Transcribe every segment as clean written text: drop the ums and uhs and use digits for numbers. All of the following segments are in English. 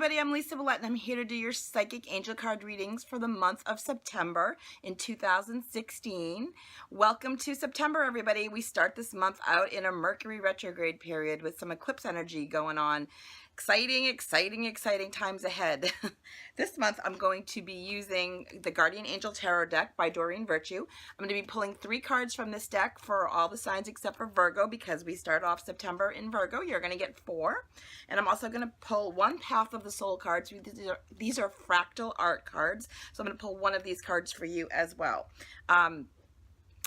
everybody, I'm Lisa Ouellet and I'm here to do your psychic angel card readings for the month of September in 2016. Welcome to September, everybody. We start this month out in a Mercury retrograde period with some eclipse energy going on. Exciting, exciting, exciting times ahead. This month I'm going to be using the Guardian Angel Tarot deck by Doreen Virtue. I'm going to be pulling 3 cards from this deck for all the signs except for Virgo, because we start off September in Virgo. You're going to get 4. And I'm also going to pull one Path of the Soul cards. These are fractal art cards, so I'm going to pull one of these cards for you as well.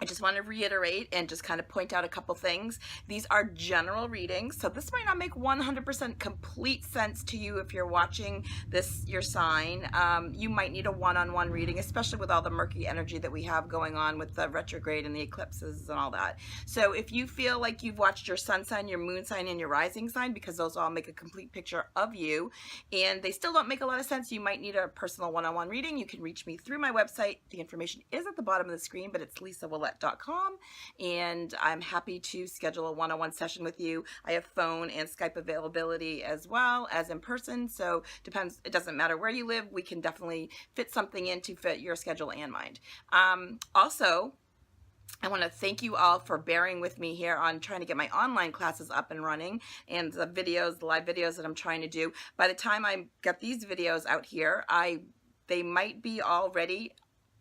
I just want to reiterate and just kind of point out a couple things. These are general readings, so this might not make 100% complete sense to you if you're watching this, your sign. You might need a one-on-one reading, especially with all the murky energy that we have going on with the retrograde and the eclipses and all that. So if you feel like you've watched your sun sign, your moon sign, and your rising sign, because those all make a complete picture of you, and they still don't make a lot of sense, you might need a personal one-on-one reading. You can reach me through my website. The information is at the bottom of the screen, but it's lisawillet.com, and I'm happy to schedule a one-on-one session with you. I have phone and Skype availability as well as in person, so it doesn't matter where you live. We can definitely fit something in to fit your schedule and mine. Also, I want to thank you all for bearing with me here on trying to get my online classes up and running, and the videos, the live videos that I'm trying to do. By the time I get these videos out here, they might be all ready,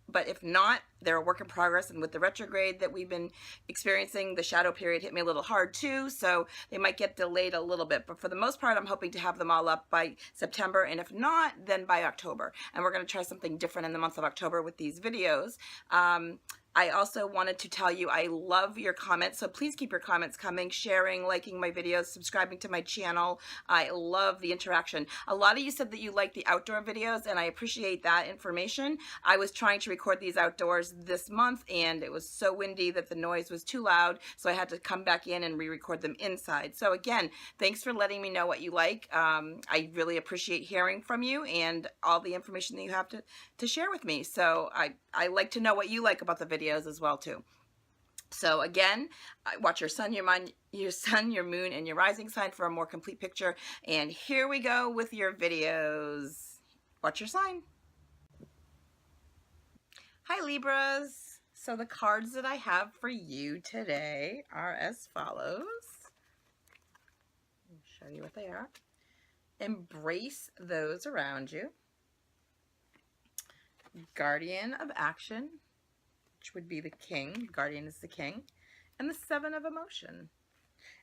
but if not, they're a work in progress. And with the retrograde that we've been experiencing, the shadow period hit me a little hard too, so they might get delayed a little bit. But for the most part, I'm hoping to have them all up by September, and if not, then by October. And we're going to try something different in the month of October with these videos. I also wanted to tell you I love your comments, so please keep your comments coming, sharing, liking my videos, subscribing to my channel. I love the interaction. A lot of you said that you like the outdoor videos, and I appreciate that information. I was trying to record these outdoors this month, and it was so windy that the noise was too loud, so I had to come back in and re-record them inside. So again, thanks for letting me know what you like. I really appreciate hearing from you and all the information that you have to share with me. So I like to know what you like about the videos as well too. So again, watch your sun, your moon, and your rising sign for a more complete picture. And here we go with your videos. Watch your sign. Hi Libras. So the cards that I have for you today are as follows. I'll show you what they are. Embrace those around you. Guardian of Action, which would be the King. Guardian is the King. And the 7 of Emotion.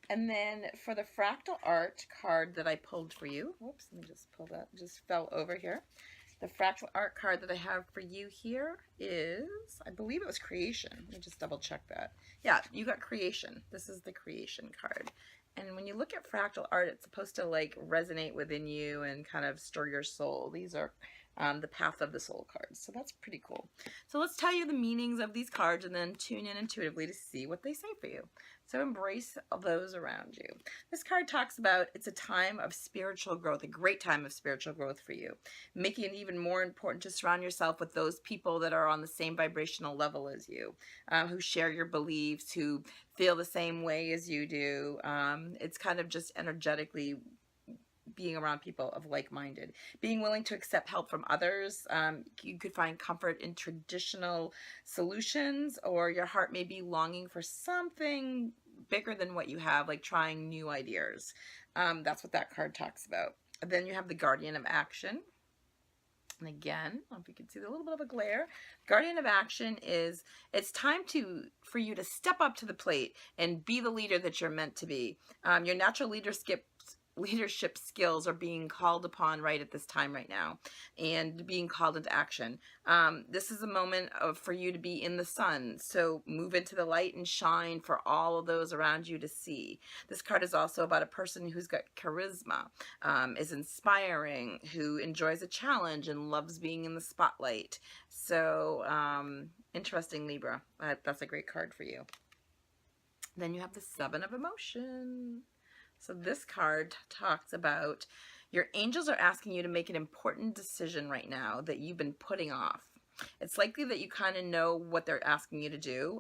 And then for the Fractal Art card that I pulled for you, whoops, let me just pull that, just fell over here. The Fractal Art card that I have for you here is, I believe it was Creation. Let me just double check that. Yeah, you got Creation. This is the Creation card. And when you look at fractal art, it's supposed to like resonate within you and kind of stir your soul. These are the Path of the Soul cards. So that's pretty cool. So let's tell you the meanings of these cards and then tune in intuitively to see what they say for you. So embrace those around you. This card talks about it's a time of spiritual growth, a great time of spiritual growth for you, making it even more important to surround yourself with those people that are on the same vibrational level as you, who share your beliefs, who feel the same way as you do. It's kind of just energetically being around people of like-minded, being willing to accept help from others. You could find comfort in traditional solutions, or your heart may be longing for something bigger than what you have, like trying new ideas. That's what that card talks about. And then you have the Guardian of Action. And again, I don't know if you can see a little bit of a glare. Guardian of Action is, it's time for you to step up to the plate and be the leader that you're meant to be. Your natural leadership skills are being called upon right at this time right now, and being called into action. This is a moment for you to be in the sun, so move into the light and shine for all of those around you to see. This card is also about a person who's got charisma, is inspiring, who enjoys a challenge and loves being in the spotlight. So interesting, Libra. That's a great card for you. Then you have the 7 of Emotion. So this card talks about your angels are asking you to make an important decision right now that you've been putting off. It's likely that you kind of know what they're asking you to do,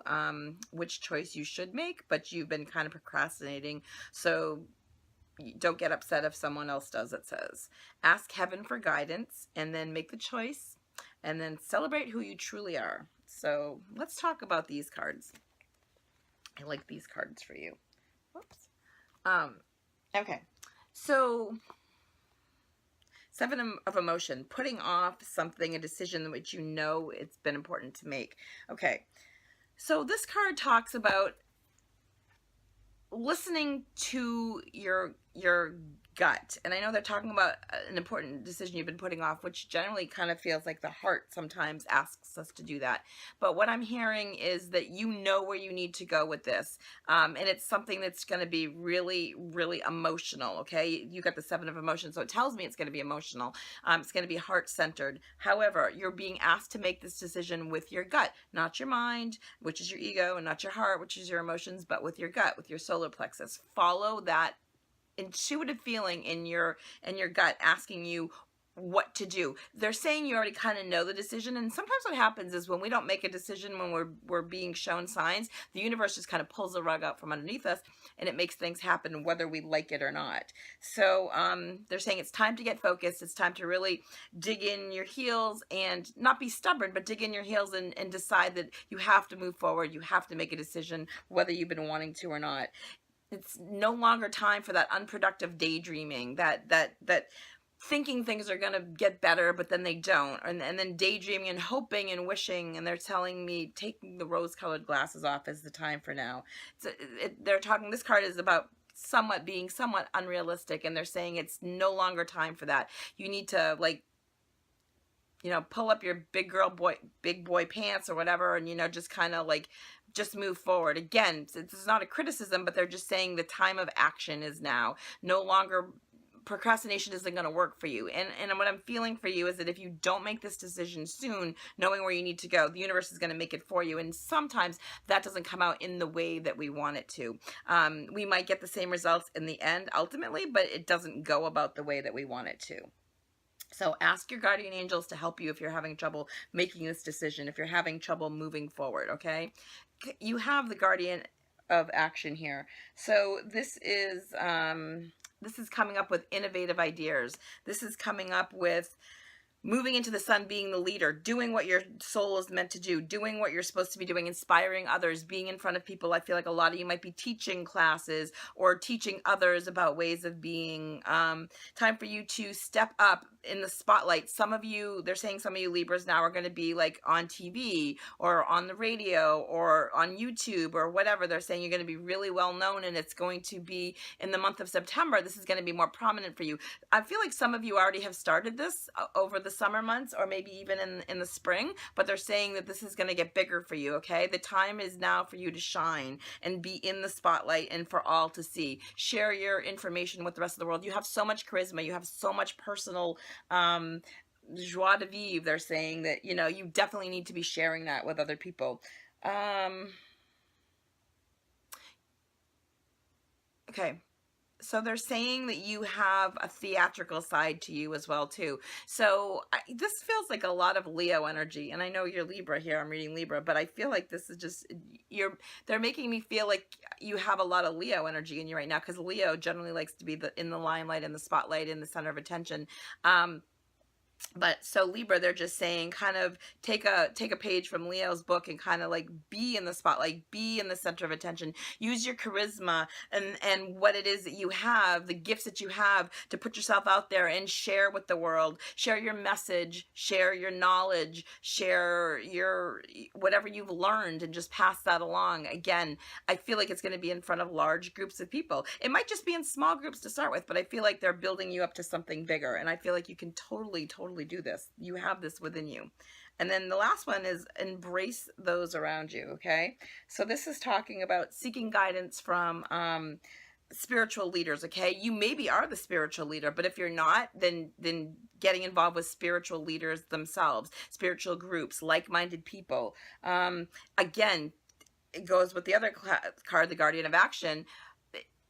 which choice you should make, but you've been kind of procrastinating. So don't get upset if someone else does, it says. Ask heaven for guidance and then make the choice and then celebrate who you truly are. So let's talk about these cards. I like these cards for you. Whoops. Okay. So 7 of emotion, putting off something, a decision which you know it's been important to make. Okay. So this card talks about listening to your gut. And I know they're talking about an important decision you've been putting off, which generally kind of feels like the heart sometimes asks us to do that. But what I'm hearing is that you know where you need to go with this. And it's something that's going to be really, really emotional, okay? You got the 7 of emotion, so it tells me it's going to be emotional. It's going to be heart-centered. However, you're being asked to make this decision with your gut, not your mind, which is your ego, and not your heart, which is your emotions, but with your gut, with your solar plexus. Follow that intuitive feeling in your gut asking you what to do. They're saying you already kind of know the decision, and sometimes what happens is when we don't make a decision, when we're being shown signs, the universe just kind of pulls the rug out from underneath us and it makes things happen whether we like it or not. So they're saying it's time to get focused. It's time to really dig in your heels and not be stubborn, but dig in your heels and decide that you have to move forward. You have to make a decision whether you've been wanting to or not. It's no longer time for that unproductive daydreaming, that thinking things are going to get better, but then they don't. And then daydreaming and hoping and wishing. And they're telling me taking the rose-colored glasses off is the time for now. They're talking, this card is about being somewhat unrealistic. And they're saying it's no longer time for that. You need to, like, you know, pull up your big boy pants or whatever. And, you know, just kind of like, just move forward. Again, it's not a criticism, but they're just saying the time of action is now. No longer, procrastination isn't going to work for you. And what I'm feeling for you is that if you don't make this decision soon, knowing where you need to go, the universe is going to make it for you. And sometimes that doesn't come out in the way that we want it to. We might get the same results in the end ultimately, but it doesn't go about the way that we want it to. So ask your guardian angels to help you if you're having trouble making this decision, if you're having trouble moving forward, okay? You have the guardian of action here. So this is coming up with innovative ideas. This is coming up with moving into the sun, being the leader, doing what your soul is meant to do, doing what you're supposed to be doing, inspiring others, being in front of people. I feel like a lot of you might be teaching classes or teaching others about ways of being. Time for you to step up in the spotlight. Some of you, they're saying some of you Libras now are going to be like on TV or on the radio or on YouTube or whatever. They're saying you're going to be really well known, and it's going to be in the month of September. This is going to be more prominent for you. I feel like some of you already have started this over the summer months or maybe even in the spring, but they're saying that this is going to get bigger for you, okay? The time is now for you to shine and be in the spotlight and for all to see. Share your information with the rest of the world. You have so much charisma. You have so much personal joie de vivre. They're saying that, you know, you definitely need to be sharing that with other people. Okay. So they're saying that you have a theatrical side to you as well, too. So this feels like a lot of Leo energy. And I know you're Libra here. I'm reading Libra. But I feel like this is just, they're making me feel like you have a lot of Leo energy in you right now. Because Leo generally likes to be in the limelight, in the spotlight, in the center of attention. But so Libra, they're just saying kind of take a page from Leo's book and kind of like be in the spotlight, be in the center of attention, use your charisma and what it is that you have, the gifts that you have to put yourself out there and share with the world, share your message, share your knowledge, share your whatever you've learned and just pass that along. Again, I feel like it's going to be in front of large groups of people. It might just be in small groups to start with, but I feel like they're building you up to something bigger. And I feel like you can totally do this. You have this within you. And then the last one is embrace those around you, okay? So this is talking about seeking guidance from spiritual leaders, okay? You maybe are the spiritual leader, but if you're not, then getting involved with spiritual leaders themselves, spiritual groups, like-minded people. Again, it goes with the other card, the Guardian of Action.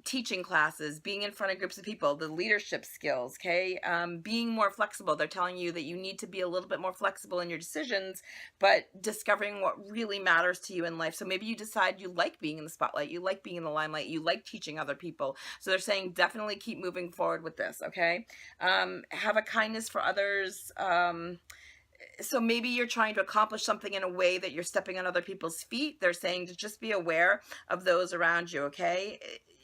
teaching classes, being in front of groups of people, the leadership skills, okay? Being more flexible. They're telling you that you need to be a little bit more flexible in your decisions, but discovering what really matters to you in life. So maybe you decide you like being in the spotlight, you like being in the limelight, you like teaching other people. So they're saying definitely keep moving forward with this, okay? Have a kindness for others. So maybe you're trying to accomplish something in a way that you're stepping on other people's feet. They're saying to just be aware of those around you, okay?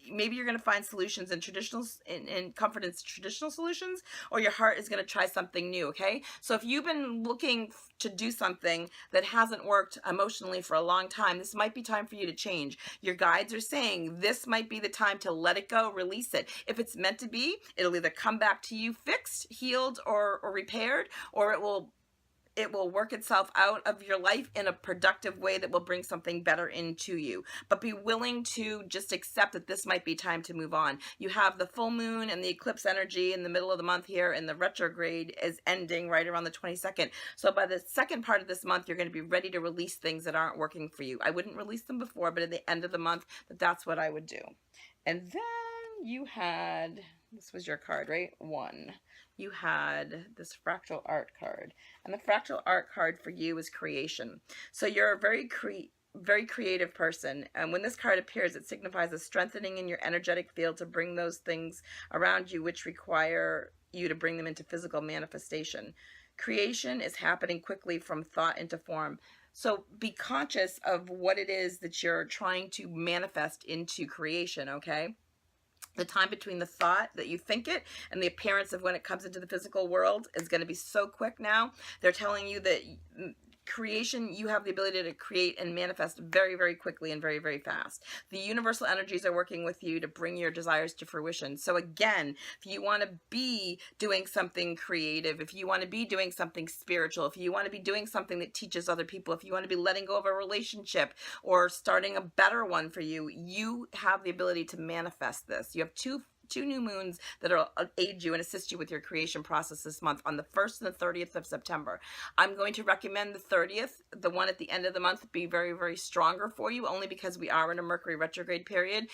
Maybe you're going to find solutions in traditional, in comfort in traditional solutions, or your heart is going to try something new, okay? So if you've been looking to do something that hasn't worked emotionally for a long time, this might be time for you to change. Your guides are saying this might be the time to let it go, release it. If it's meant to be, it'll either come back to you fixed, healed, or repaired, or it will work itself out of your life in a productive way that will bring something better into you. But be willing to just accept that this might be time to move on. You have the full moon and the eclipse energy in the middle of the month here, and the retrograde is ending right around the 22nd. So by the second part of this month, you're going to be ready to release things that aren't working for you. I wouldn't release them before, but at the end of the month, that's what I would do. And then you had, this was your card, right? 1. You had this fractal art card. And the fractal art card for you is creation. So you're a very creative person. And when this card appears, it signifies a strengthening in your energetic field to bring those things around you which require you to bring them into physical manifestation. Creation is happening quickly from thought into form. So be conscious of what it is that you're trying to manifest into creation, okay? The time between the thought that you think it and the appearance of when it comes into the physical world is going to be so quick now. They're telling you that creation, you have the ability to create and manifest very, very quickly and very, very fast. The universal energies are working with you to bring your desires to fruition. So again, if you want to be doing something creative, if you want to be doing something spiritual, if you want to be doing something that teaches other people, if you want to be letting go of a relationship or starting a better one for you, you have the ability to manifest this. You have two new moons that will aid you and assist you with your creation process this month on the 1st and the 30th of September. I'm going to recommend the 30th, the one at the end of the month, be very, very stronger for you, only because we are in a Mercury retrograde period.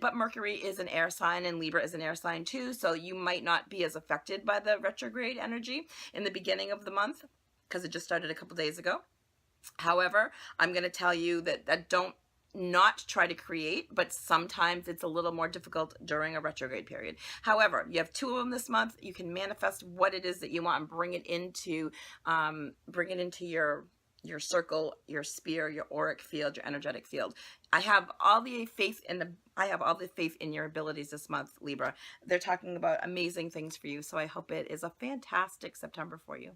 But Mercury is an air sign and Libra is an air sign too, so you might not be as affected by the retrograde energy in the beginning of the month because it just started a couple days ago. However, I'm going to tell you that don't not try to create, but sometimes it's a little more difficult during a retrograde period. However, you have 2 of them this month. You can manifest what it is that you want and bring it into your circle, your sphere, your auric field, your energetic field. I have all the faith in your abilities this month, Libra. They're talking about amazing things for you, so I hope it is a fantastic September for you.